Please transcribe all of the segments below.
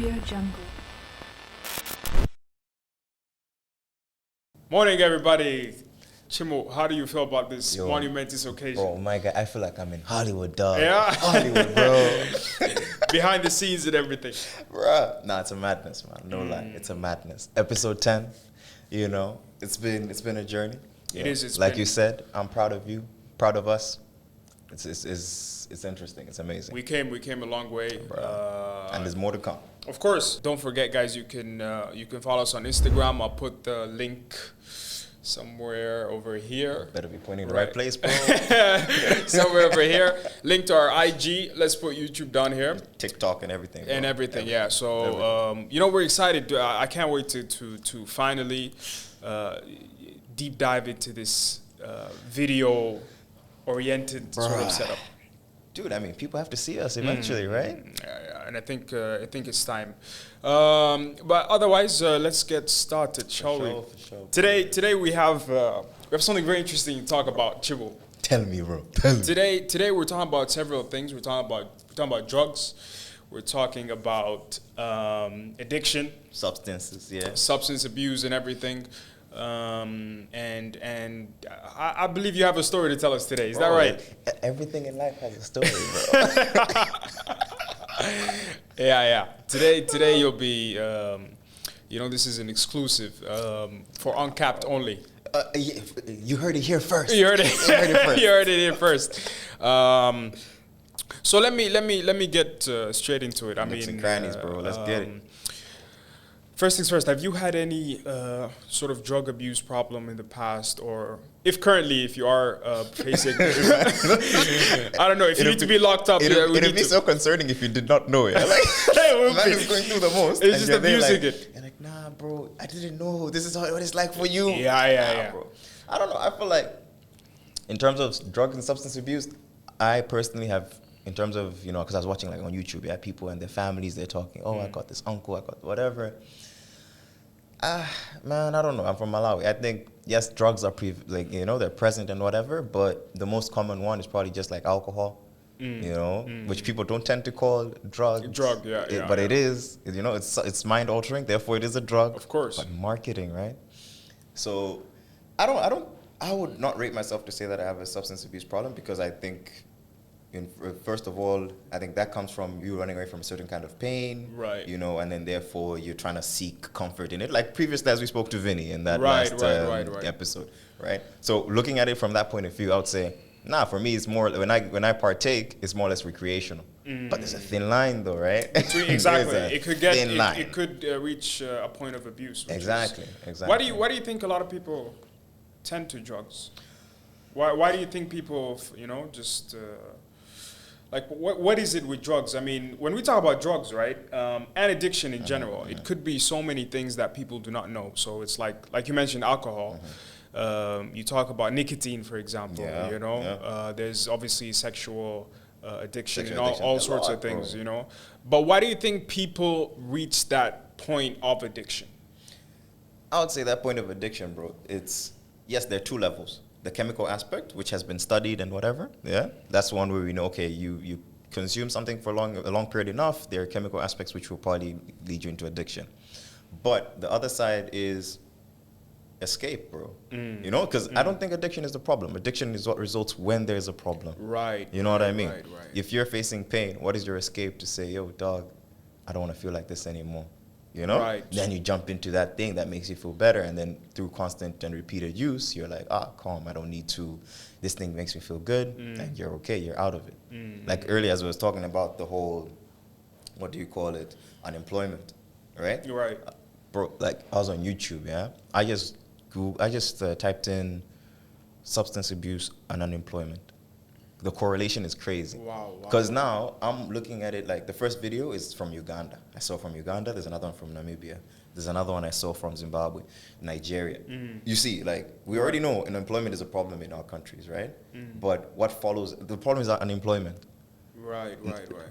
Jungle. Morning, everybody. Chimo, how do you feel about this monumentous occasion? Oh my God, I feel like I'm in Hollywood, dog. Yeah? Hollywood, bro. Behind the scenes and everything. Bruh. Nah, it's a madness, man. No lie, it's a madness. Episode 10, you know, it's been a journey. It is. It's like been. you said, I'm proud of you, proud of us. It's interesting. It's amazing. We came a long way. And there's more to come. Of course, don't forget, guys, you can follow us on Instagram. I'll put the link somewhere over here. Better be pointing the right place, bro. Somewhere over here. Link to our IG. Let's put YouTube down here. TikTok and everything. Bro. And everything, yeah. So, we're excited. I can't wait to finally deep dive into this video-oriented sort of setup. Dude, I mean, people have to see us eventually, right? Yeah, and I think it's time. But otherwise, let's get started, shall we? For sure. Today we have something very interesting to talk about, Chibo. Tell me, bro. Tell me. Today we're talking about several things. We're talking about drugs. We're talking about addiction, Substances, yeah. substance abuse, and everything. And I believe you have a story to tell us today. Is that right? Everything in life has a story, bro. Yeah. Today you'll be, this is an exclusive for Uncapped only. You heard it here first. You heard it. You heard it here first. So let me get straight into it. Nooks and crannies, bro. Let's get it. First things first, have you had any sort of drug abuse problem in the past, or if you are facing, I don't know, if you need to be locked up. It'd be so concerning if you did not know it. Like, man is going through the most. It's just abusing it. You're like, nah, bro, I didn't know. This is what it's like for you. Yeah. Bro. I don't know. I feel like in terms of drugs and substance abuse, I personally have, in terms of, because I was watching like on YouTube, people and their families, they're talking, I got this uncle, I got whatever. Man, I don't know. I'm from Malawi. I think, yes, drugs are they're present and whatever, but the most common one is probably just like alcohol, which people don't tend to call drugs. But it is, it's mind altering, therefore it is a drug. Of course. But marketing, right? So I would not rate myself to say that I have a substance abuse problem, because I think, first of all, I think that comes from you running away from a certain kind of pain, right? And then therefore you're trying to seek comfort in it. Like previously, as we spoke to Vinny in that last episode, right? So looking at it from that point of view, I would say, for me, it's more when I partake, it's more or less recreational. But there's a thin line, though, right? Exactly. It could reach a point of abuse. Exactly. Why do you think a lot of people tend to drugs? Why do you think people, just like, what is it with drugs? I mean, when we talk about drugs, right, and addiction in general, it could be so many things that people do not know. So it's like you mentioned alcohol. You talk about nicotine, for example. There's obviously sexual addiction and all sorts of things. Bro. But why do you think people reach that point of addiction? I would say that point of addiction, bro. Yes, there are two levels. The chemical aspect, which has been studied and whatever, that's one where we know, okay, you consume something for a long period enough, there are chemical aspects which will probably lead you into addiction. But the other side is escape, bro. Because I don't think addiction is the problem. Addiction is what results when there's a problem. Right. You know what I mean? Right. If you're facing pain, what is your escape to say, yo, dog, I don't want to feel like this anymore? Right. Then you jump into that thing that makes you feel better, and then through constant and repeated use, you're like, calm, I don't need to, this thing makes me feel good, and you're okay, you're out of it. Like earlier, as I was talking about the whole, what do you call it, unemployment, right? Right. Bro, like I was on YouTube, I just typed in substance abuse and unemployment. The correlation is crazy. Wow. Because now I'm looking at it like the first video is from Uganda. I saw from Uganda. There's another one from Namibia. There's another one I saw from Zimbabwe, Nigeria. You see, like, we already know unemployment is a problem in our countries, right? But what follows, the problem is unemployment. Right.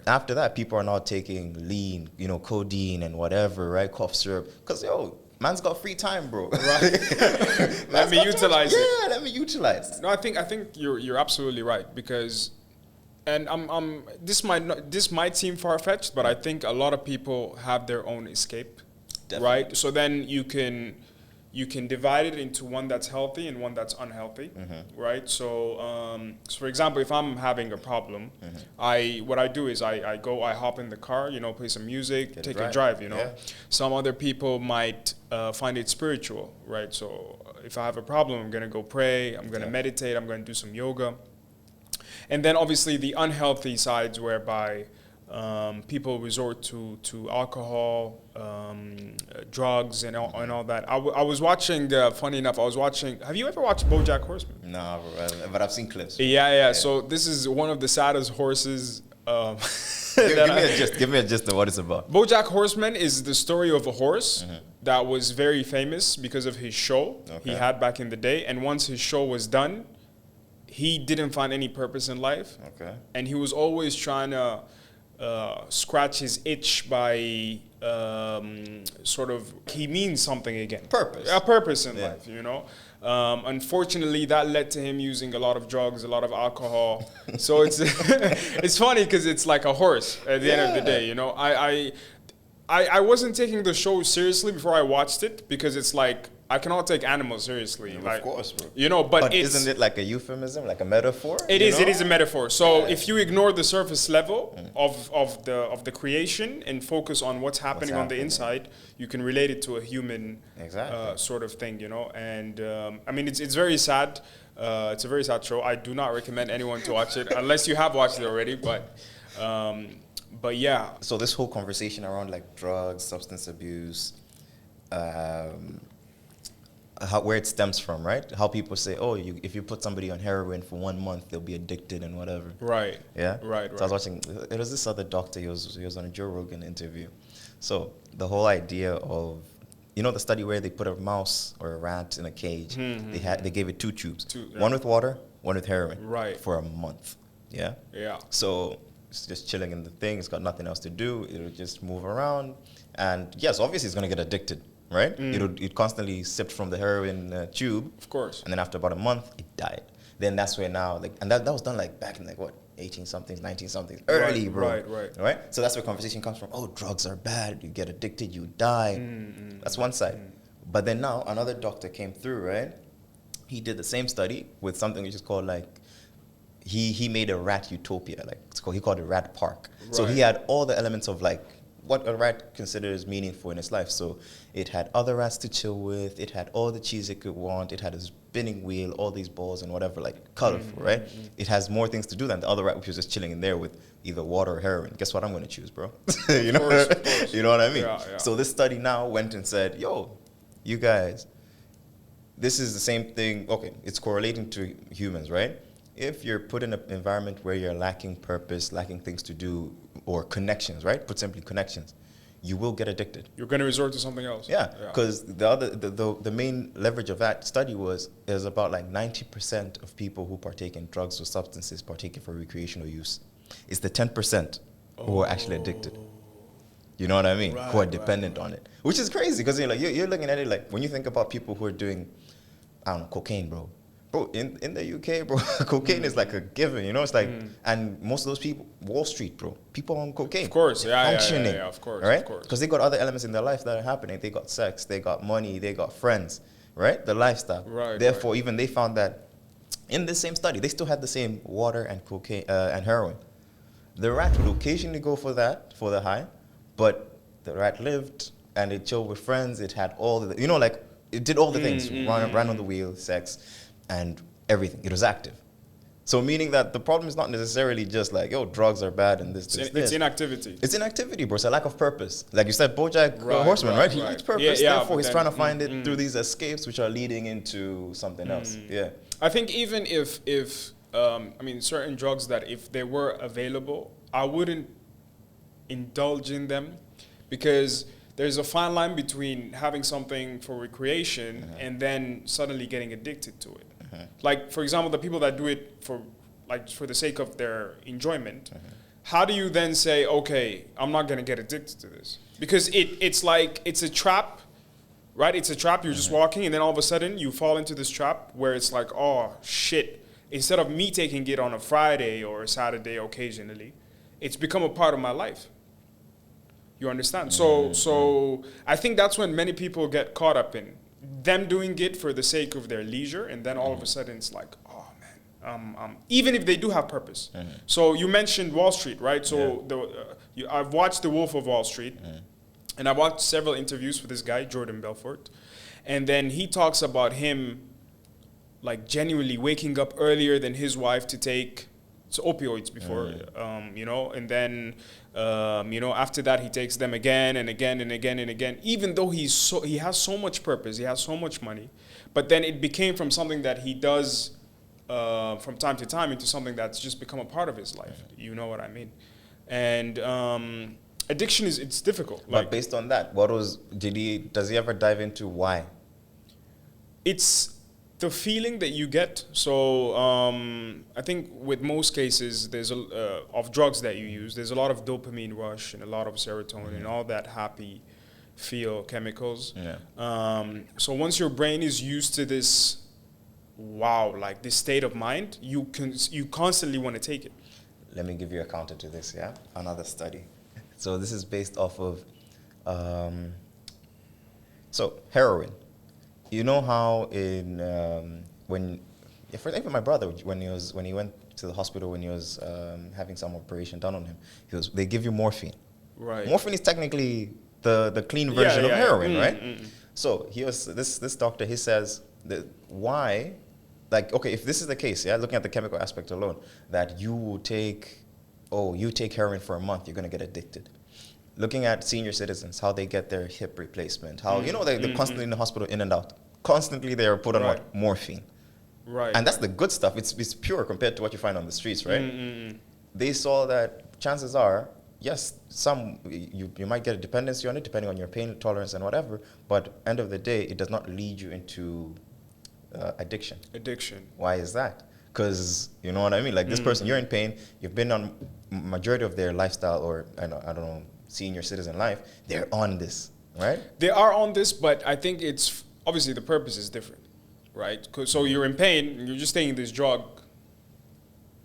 After that, people are now taking lean, codeine and whatever, right? Cough syrup. Because, man's got free time, bro. Right. Let me utilize it. Yeah, let me utilize. No, I think you're absolutely right, because And this might seem far-fetched, but I think a lot of people have their own escape, Definitely. right? So then you can divide it into one that's healthy and one that's unhealthy, right? So, for example, if I'm having a problem, what I do is I hop in the car, play some music, take a drive, Yeah. Some other people might find it spiritual, right? So if I have a problem, I'm gonna go pray, I'm gonna meditate, I'm gonna do some yoga. And then obviously the unhealthy sides whereby people resort to alcohol, drugs, and all that. I was watching, funny enough, have you ever watched BoJack Horseman? No, but I've seen clips. Yeah. So this is one of the saddest horses. Give me a gist of what it's about. BoJack Horseman is the story of a horse that was very famous because of his show he had back in the day. And once his show was done, he didn't find any purpose in life. Okay. And he was always trying to scratch his itch by he means something again. Purpose. A purpose in life, Unfortunately, that led to him using a lot of drugs, a lot of alcohol. So it's it's funny because it's like a horse at the end of the day, I wasn't taking the show seriously before I watched it because it's like I cannot take animals seriously. Of like, course, bro. But isn't it like a euphemism, like a metaphor? It is a metaphor. So if you ignore the surface level of the creation and focus on what's happening on the inside, you can relate it to a human sort of thing, And I mean, it's very sad. It's a very sad show. I do not recommend anyone to watch it unless you have watched it already. But yeah. So this whole conversation around like drugs, substance abuse, where it stems from, right? How people say, if you put somebody on heroin for 1 month, they'll be addicted and whatever. Right. Yeah? Right. So I was watching, there was this other doctor, he was on a Joe Rogan interview. So the whole idea of, the study where they put a mouse or a rat in a cage, they gave it 2 tubes. One with water, one with heroin. Right. For a month. Yeah? Yeah. So it's just chilling in the thing, it's got nothing else to do, it'll just move around. And yes, obviously it's going to get addicted. Right? It constantly sipped from the heroin tube. Of course. And then after about a month, it died. Then that's where now, and that was done like back in 18-somethings, 19-somethings, early, bro. Right? So that's where conversation comes from. Oh, drugs are bad. You get addicted, you die. That's one side. But then now another doctor came through, right? He did the same study with something which is called he made a rat utopia. He called it rat park. Right. So he had all the elements of what a rat considers meaningful in its life. So it had other rats to chill with, it had all the cheese it could want, it had a spinning wheel, all these balls and whatever, colorful, right? It has more things to do than the other rat, which was just chilling in there with either water or heroin. Guess what I'm going to choose, bro? You know what I mean? Yeah. So this study now went and said, yo, you guys, this is the same thing. Okay, it's correlating to humans, right? If you're put in an environment where you're lacking purpose, lacking things to do, or connections, right? Put simply connections, you will get addicted. You're going to resort to something else. Yeah, because the main leverage of that study is about 90% of people who partake in drugs or substances partake it for recreational use. It's the 10% who are actually addicted. You know what I mean? Who are dependent on it, which is crazy because you're looking at it when you think about people who are doing, I don't know, cocaine, bro. Bro, in the UK, bro, cocaine is like a given, It's and most of those people, Wall Street, bro, people on cocaine. Of course, functioning, of course, right? Of course. Because they got other elements in their life that are happening. They got sex, they got money, they got friends, right? The lifestyle. Right. Therefore, even they found that in the same study, they still had the same water and cocaine and heroin. The rat would occasionally go for that, for the high, but the rat lived and it chilled with friends. It had all the, it did all the things. Ran on the wheel, sex, and everything. It was active. So meaning that the problem is not necessarily just drugs are bad and this. It's inactivity. It's inactivity, bro. It's a lack of purpose. Like you said, BoJack Horseman, right? He needs purpose. Therefore, he's trying to find it through these escapes, which are leading into something else. Yeah. I think even if certain drugs that if they were available, I wouldn't indulge in them because there's a fine line between having something for recreation and then suddenly getting addicted to it. Like, for example, the people that do it for the sake of their enjoyment, how do you then say, okay, I'm not going to get addicted to this? Because it's a trap, right? It's a trap. You're just walking and then all of a sudden you fall into this trap where it's like, oh, shit. instead of me taking it on a Friday or a Saturday occasionally, it's become a part of my life. You understand? So I think that's when many people get caught up in them doing it for the sake of their leisure, and then all of a sudden it's like, oh man, even if they do have purpose. So you mentioned Wall Street, right? So I've watched The Wolf of Wall Street, and I watched several interviews with this guy, Jordan Belfort, and then he talks about him like genuinely waking up earlier than his wife to take opioids before, you know, and then, you know, after that he takes them again and again and again and again, even though he has so much purpose, he has so much money, but then it became from something that he does from time to time into something that's just become a part of his life. You know what I mean? And addiction it's difficult. But based on that, does he ever dive into why? It's the feeling that you get. So I think with most cases, there's of drugs that you use, there's a lot of dopamine rush and a lot of serotonin and all that happy feel chemicals. So once your brain is used to this, like this state of mind, you constantly want to take it. Let me give you a counter to this, another study. So this is based off of so heroin. You know how for example, my brother, when he went to the hospital when he was having some operation done on him, they give you morphine. Right. Morphine is technically the clean version of heroin, right? So this doctor, he says that why, like, okay, if this is the case, looking at the chemical aspect alone, that you take heroin for a month, you're gonna get addicted. Looking at senior citizens, how they get their hip replacement, how they're constantly in the hospital, in and out. Constantly they are put on what? Morphine. Right. And that's the good stuff. It's pure compared to what you find on the streets, right? They saw that chances are, yes, you might get a dependency on it depending on your pain tolerance and whatever, but end of the day, it does not lead you into addiction. Why is that? Because, you know what I mean? Like this person, you're in pain, you've been on majority of their lifestyle, or I don't know, senior citizen life, they're on this, right? They are on this, but I think it's, obviously the purpose is different, right? So you're in pain, and you're just taking this drug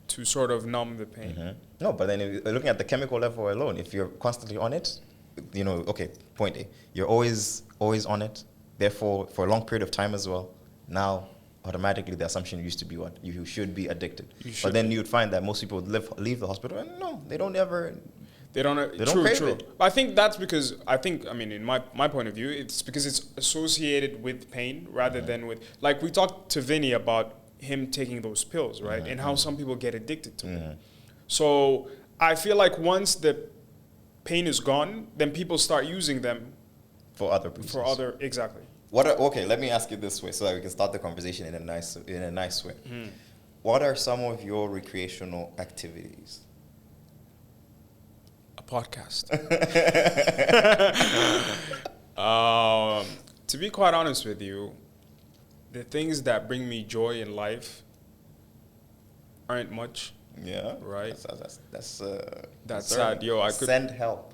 to sort of numb the pain. No, but then looking at the chemical level alone, if you're constantly on it, you know, okay, point A, you're always on it, therefore, for a long period of time as well, now, automatically the assumption used to be what? You should be addicted. But then you would find that most people leave the hospital and no, they don't True. But I think that's because, in my point of view, it's because it's associated with pain rather than with, like we talked to Vinny about him taking those pills, right? And how some people get addicted to it. So I feel like once the pain is gone, then people start using them for other reasons. Exactly. Okay, let me ask you this way so that we can start the conversation in a nice way. What are some of your recreational activities? A podcast. To be quite honest with you, the things that bring me joy in life aren't much. Yeah. Right. That's sad. Yo, I could send help.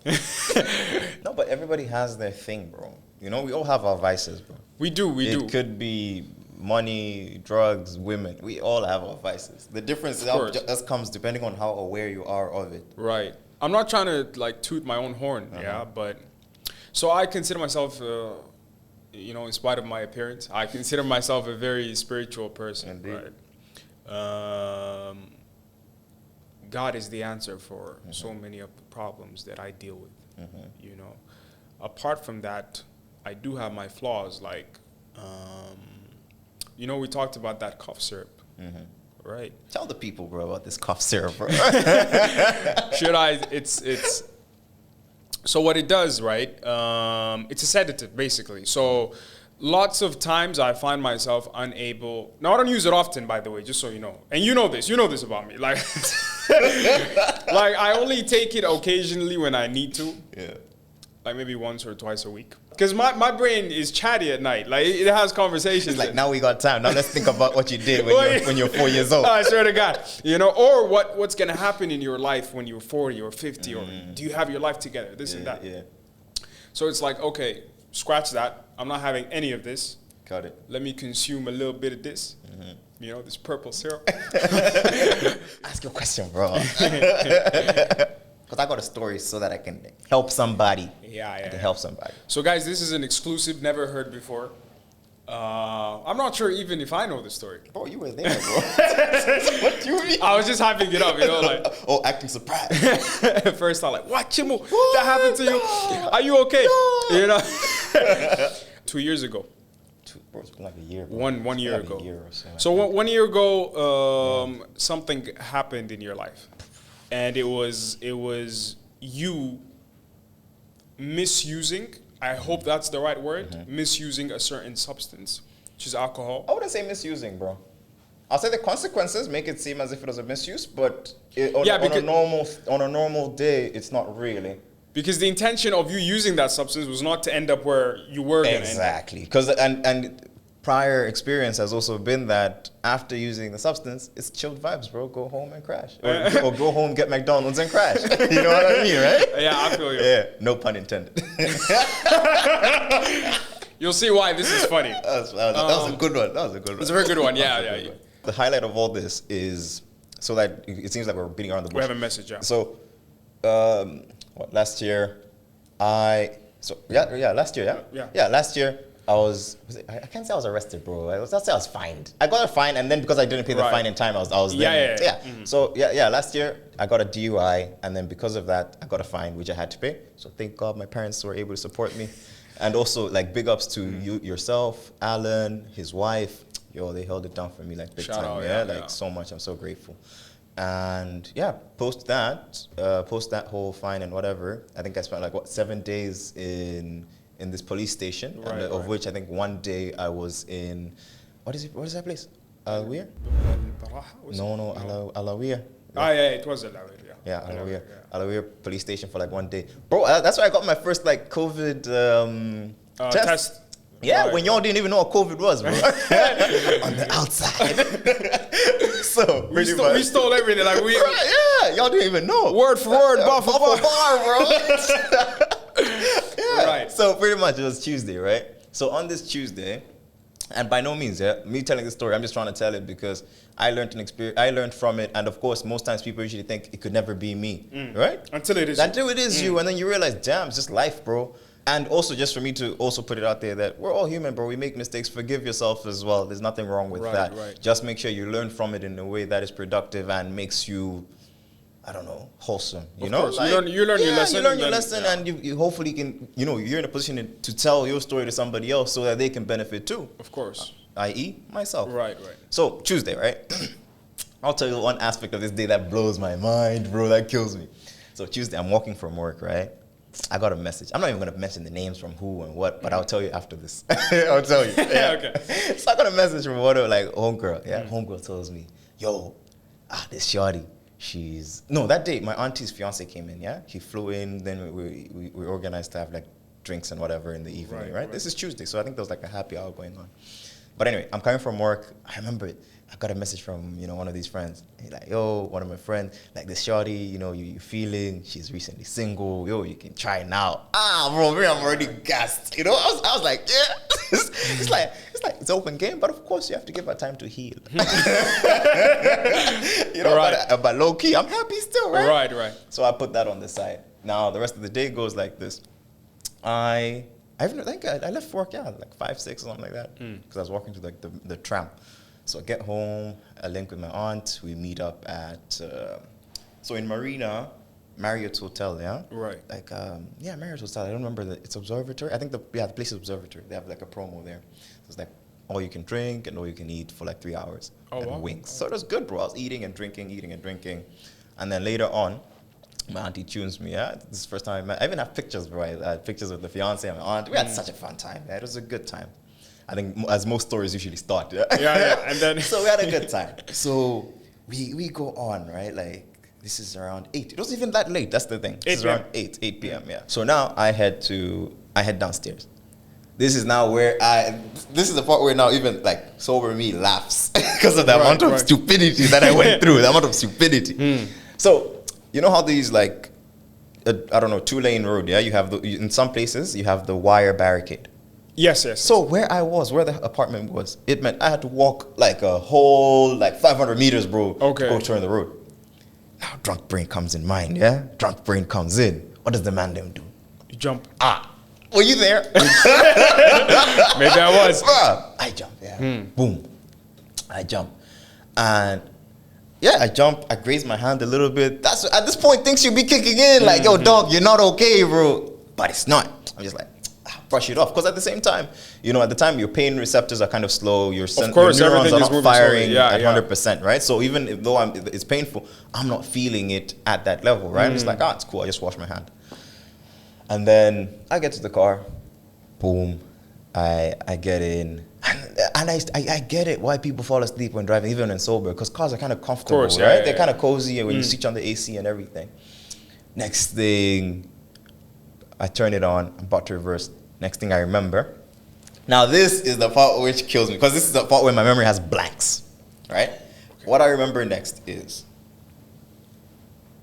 No, but everybody has their thing, bro. You know, we all have our vices, bro. We do. It could be money, drugs, women. We all have our vices. The difference just comes depending on how aware you are of it. Right. I'm not trying to like toot my own horn, but so I consider myself, in spite of my appearance, I consider myself a very spiritual person. Indeed. Right. God is the answer for so many of the problems that I deal with. You know, apart from that, I do have my flaws. Like, we talked about that cough syrup, right? Tell the people, bro, about this cough syrup, bro. Should I? It's. So what it does, right? It's a sedative, basically. So lots of times I find myself unable. Now I don't use it often, by the way, just so you know. And you know this about me. Like, like I only take it occasionally when I need to. Yeah. Like maybe once or twice a week. Because my brain is chatty at night. Like it has conversations. It's like, now we got time. Now let's think about what you did when you're 4 years old. I swear to God. Or what's going to happen in your life when you're 40 or 50 or do you have your life together? This and that. Yeah. So it's like, okay, scratch that. I'm not having any of this. Got it. Let me consume a little bit of this. you know, this purple syrup. Ask your question, bro. Because I got a story so that I can help somebody. Yeah. To help somebody. So, guys, this is an exclusive, never heard before. I'm not sure even if I know the story. Bro, you were there, bro. What do you mean? I was just hyping it up, you know, like. Oh, acting surprised. First, I'm like, what, Chimu? That happened to you? Are you okay? No. You know? 2 years ago. Bro, it's been like a year. Bro. One year like ago. A year or so. So 1 year ago, something happened in your life, and it was you misusing. I hope that's the right word. Misusing a certain substance, which is alcohol. I wouldn't say misusing, bro. I'll say the consequences make it seem as if it was a misuse, but on a normal day, it's not really. Because the intention of you using that substance was not to end up where you were going to end up. Exactly. Because and prior experience has also been that after using the substance, it's chilled vibes, bro. Go home and crash. Or go home, get McDonald's and crash. You know what I mean, right? Yeah, I feel you. Yeah, no pun intended. You'll see why this is funny. That was a good one. That was a good one. It's a very good one, yeah. The highlight of all this is, so that it seems like we're beating around the bush. We have a message, yeah. So, last year, last year, I can't say I was arrested, bro. I'll say I was fined. I got a fine, and then because I didn't pay the fine in time, I was there. Mm-hmm. So, last year, I got a DUI, and then because of that, I got a fine, which I had to pay. So thank God my parents were able to support me. And also, like, big ups to you, yourself, Alan, his wife. Yo, they held it down for me, like, big Shout time. out, So much. I'm so grateful. And post that whole fine and whatever, I think I spent like 7 days in this police station, of which I think 1 day I was in, what is that place? Alawiyah? No, Alawiyah. It was Alawiyah. Yeah, Alawiyah police station for like 1 day. Bro, that's where I got my first like COVID test. Yeah, when y'all didn't even know what COVID was, bro. On the outside. So we stole everything. Like y'all didn't even know. Word for word, bar for bar, bro. Right. So pretty much it was Tuesday, right? So on this Tuesday, and by no means, me telling this story, I'm just trying to tell it because I learned from it, and of course, most times people usually think it could never be me, right? Until it is you, and then you realize, damn, it's just life, bro. And also, just for me to also put it out there that we're all human, bro. We make mistakes. Forgive yourself as well. There's nothing wrong with that. Right. Just make sure you learn from it in a way that is productive and makes you, I don't know, wholesome. You know, like, you learn your lesson. You learn your lesson, and you hopefully can, you're in a position to tell your story to somebody else so that they can benefit too. Of course. I.e., myself. Right. So Tuesday, right? I'll tell you one aspect of this day that blows my mind, bro. That kills me. So Tuesday, I'm walking from work, right? I got a message. I'm not even going to mention the names from who and what, but I'll tell you after this. I'll tell you. Yeah. Okay. So I got a message from one of homegirl. Yeah, homegirl tells me, yo, this shawty, that day my auntie's fiance came in, yeah? He flew in, then we organized to have like drinks and whatever in the evening, right? This is Tuesday, so I think there was like a happy hour going on. But anyway, I'm coming from work. I remember it. I got a message from, one of these friends. He's like, yo, one of my friends, like this shawty, you feeling, she's recently single, yo, you can try now. Bro, I'm already gassed. I was like, yeah. It's like it's open game, but of course you have to give her time to heal. But low key, I'm happy still, right? Right. So I put that on the side. Now the rest of the day goes like this. I left work, like 5, 6 or something like that, because I was walking to like the tram. So I get home, I link with my aunt, we meet up at, so in Marina, Marriott's Hotel, yeah? Right. Like, Marriott's Hotel, I don't remember, it's Observatory? I think the place is Observatory, they have like a promo there. So it's like all you can drink and all you can eat for like 3 hours. And wings. So it was good, bro. I was eating and drinking. And then later on, my auntie tunes me, yeah? This is the first time I even have pictures, bro. I had pictures with the fiance and my aunt. We had such a fun time, yeah? It was a good time. I think as most stories usually start, yeah? Yeah. And then so we had a good time. So we go on, right? Like, this is around 8. It wasn't even that late, that's the thing. It's around 8 p.m., yeah. So now I head downstairs. This is now where this is the part where now even like sober me laughs because of the amount of stupidity that I went through, the amount of stupidity. So, you know how these like, 2-lane road, yeah? You have in some places, you have the wire barricade. Yes, yes. So where I was, where the apartment was, it meant I had to walk like a whole, like 500 meters, bro, Okay. to go turn the road. Now drunk brain comes in mind, yeah? Drunk brain comes in. What does the man them do? You jump. Were you there? Maybe I was. I jump, yeah. Boom. I jump. And yeah, I jump. I graze my hand a little bit. That's at this point, things should be kicking in. Like, yo, dog, you're not okay, bro. But it's not. I'm just like, brush it off. Because at the same time, you know, at the time, your pain receptors are kind of slow. Your course, your neurons everything are is not moving firing slowly. Yeah, at yeah. 100%, right? So even though it's painful, I'm not feeling it at that level, right? I'm just like, it's cool. I just wash my hand. And then I get to the car. Boom. I get in. And I get it why people fall asleep when driving, even when sober, because cars are kind of comfortable, course, yeah, right? yeah, They're yeah. kind of cozy when you switch on the AC and everything. Next thing, I turn it on. I'm about to reverse. Next thing I remember. Now this is the part which kills me, because this is the part where my memory has blanks, right? Okay. What I remember next is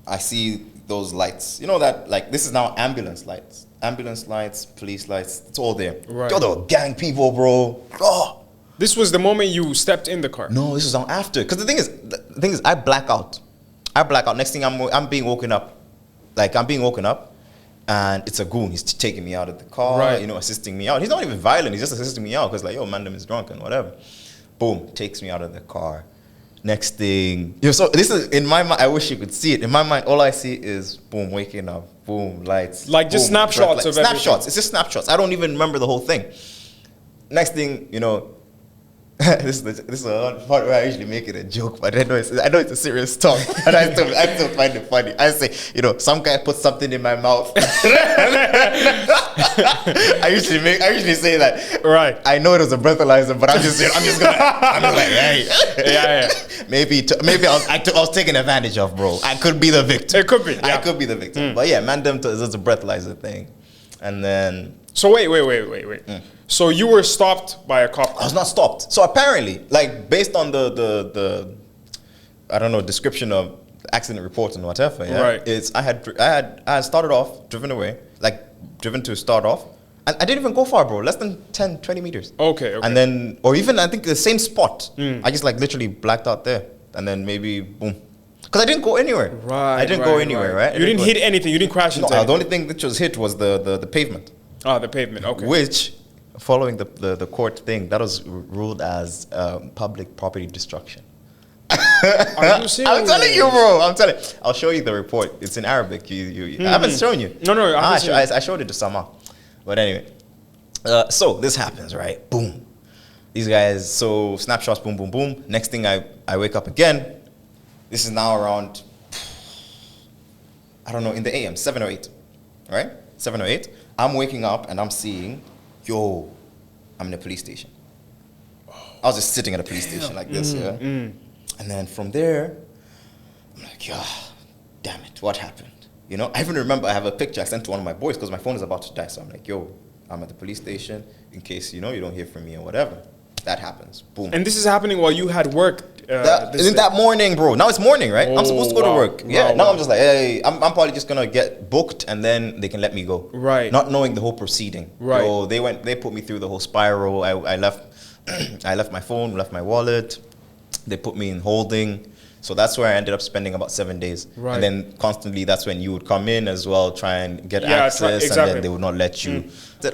I see those lights. You know that, like, this is now ambulance lights. Ambulance lights, police lights, it's all there. Right. Yo, the gang people, bro. Oh. This was the moment you stepped in the car. No, this was on after. Because the thing is, I black out. I black out. Next thing I'm being woken up. Like, I'm being woken up, and it's a goon. He's taking me out of the car, Right. you know, assisting me out. He's not even violent. He's just assisting me out because, like, yo, Mandem is drunk and whatever. Boom, takes me out of the car. Next thing, so this is in my mind. I wish you could see it. In my mind, all I see is boom, waking up, boom, lights, Like just boom, snapshots of everything. snapshots. It's just snapshots. I don't even remember the whole thing. Next thing, you know, this is a part where I usually make it a joke, but I know it's a serious talk, and I still find it funny. I say, you know, some guy put something in my mouth. I usually say that. Right. I know it was a breathalyzer, but I'm just like, hey, Yeah. maybe I was taken advantage of, bro. I could be the victim. It could be. I Yeah. could be the victim. But yeah, man, them it's a breathalyzer thing, and then. So wait. So you were stopped by a cop. I was not stopped. So apparently, like based on the I don't know, description of accident reports and whatever, yeah, Right. it's I had started off, driven away, like driven to start off. And I didn't even go far, bro. Less than 10, 20 meters. Okay. And then, or even I think the same spot. I just like literally blacked out there, and then maybe boom. Because I didn't go anywhere. Right. I didn't go anywhere, right? You didn't hit anything. You didn't crash No, into the anything. only thing that was hit was the pavement. The pavement. Okay. Which, following the court thing, that was ruled as public property destruction. Are you serious? I'm telling you, bro. I'm telling. I'll show you the report. It's in Arabic. I haven't shown you. No, I haven't seen it. I showed it to Sama. But anyway, so this happens, right? Boom. These guys. So snapshots. Boom, boom, boom. Next thing, I wake up again. This is now around, I don't know, in the AM, 7 or 8, right? 7 or 8. I'm waking up and I'm seeing, yo, I'm in a police station. I was just sitting at a police station like this, yeah? And then from there, I'm like, yeah, damn it, what happened? You know, I even remember I have a picture I sent to one of my boys because my phone is about to die. So I'm like, yo, I'm at the police station in case, you know, you don't hear from me or whatever. That happens. Boom. And this is happening while you had work. In that morning, bro. Now it's morning, right? I'm supposed to go to work. Yeah. Now wow. I'm just like, hey, I'm probably just gonna get booked and then they can let me go. Right. Not knowing the whole proceeding. Right. So they put me through the whole spiral. I left I left my phone, left my wallet. They put me in holding. So that's where I ended up spending about 7 days. Right. And then constantly that's when you would come in as well, try and get Yeah, access, exactly. and then they would not let you.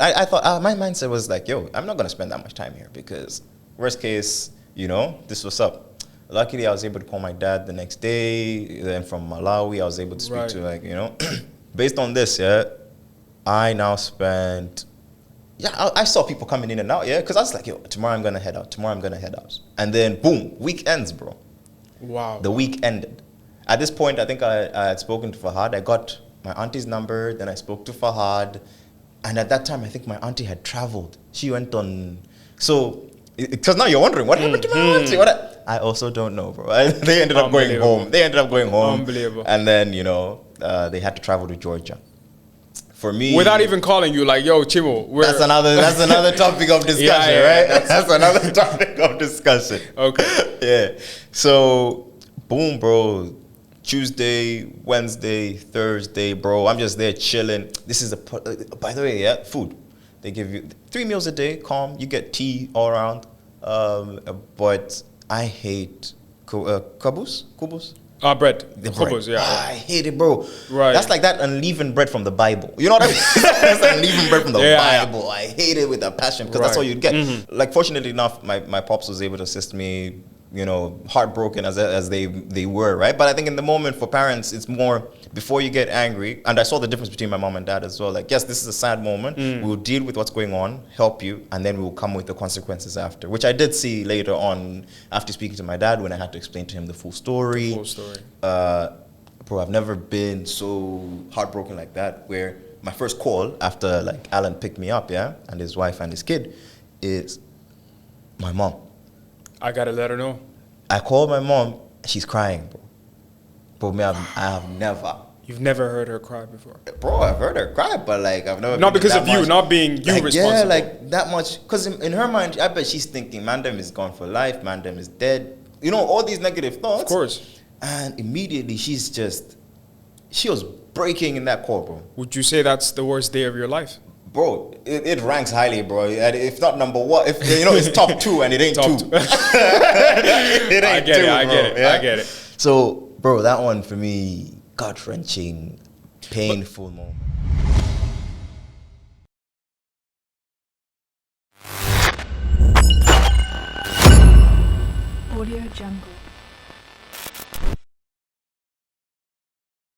I thought, my mindset was like, yo, I'm not gonna spend that much time here because worst case, you know, this was up. Luckily, I was able to call my dad the next day. Then from Malawi, I was able to speak to, like, you know, based on this, yeah, I now spent, I saw people coming in and out, yeah, because I was like, yo, tomorrow I'm going to head out. Tomorrow I'm going to head out. And then, boom, week ends, bro. Wow. The week ended. At this point, I think I had spoken to Fahad. I got my auntie's number. Then I spoke to Fahad. And at that time, I think my auntie had traveled. She went on, so, because now you're wondering, what happened to my auntie? I also don't know, bro. They ended up going home. Unbelievable. And then, you know, they had to travel to Georgia. For me, without even calling you, like, yo, Chimo, that's another topic of discussion, right? That's another topic of discussion. Okay. Yeah. So, boom, bro. Tuesday, Wednesday, Thursday, bro. I'm just there chilling. This is by the way, yeah, food. They give you 3 meals a day, calm. You get tea all around. But I hate kubus. Bread. The Khubuz, bread. yeah. I hate it, bro. Right. That's like that unleavened bread from the Bible. You know what I mean? That's unleavened bread from the Bible. I hate it with a passion because that's all you'd get. Like, fortunately enough, my pops was able to assist me, you know, heartbroken as they were, right? But I think in the moment for parents, it's more before you get angry. And I saw the difference between my mom and dad as well. Like, yes, this is a sad moment. We'll deal with what's going on, help you, and then we'll come with the consequences after, which I did see later on after speaking to my dad when I had to explain to him the full story. Bro, I've never been so heartbroken like that, where my first call after, like, Alan picked me up, yeah, and his wife and his kid, is my mom. I gotta let her know. I called my mom, she's crying, bro. Bro, me, I have never. You've never heard her cry before? Bro, I've heard her cry, but like, I've never. Not because of you, not being you like, responsible. Yeah, like that much. Because in her mind, I bet she's thinking, Mandem is gone for life, Mandem is dead. You know, all these negative thoughts. Of course. And immediately she was breaking in that call, bro. Would you say that's the worst day of your life? Bro, it ranks highly, bro. If not number one, if you know, it's top 2 and it ain't Top 2. two. It ain't I get 2, it, I bro, get it, yeah? I get it. So, bro, that one for me, gut-wrenching, painful moment. Audio Jungle.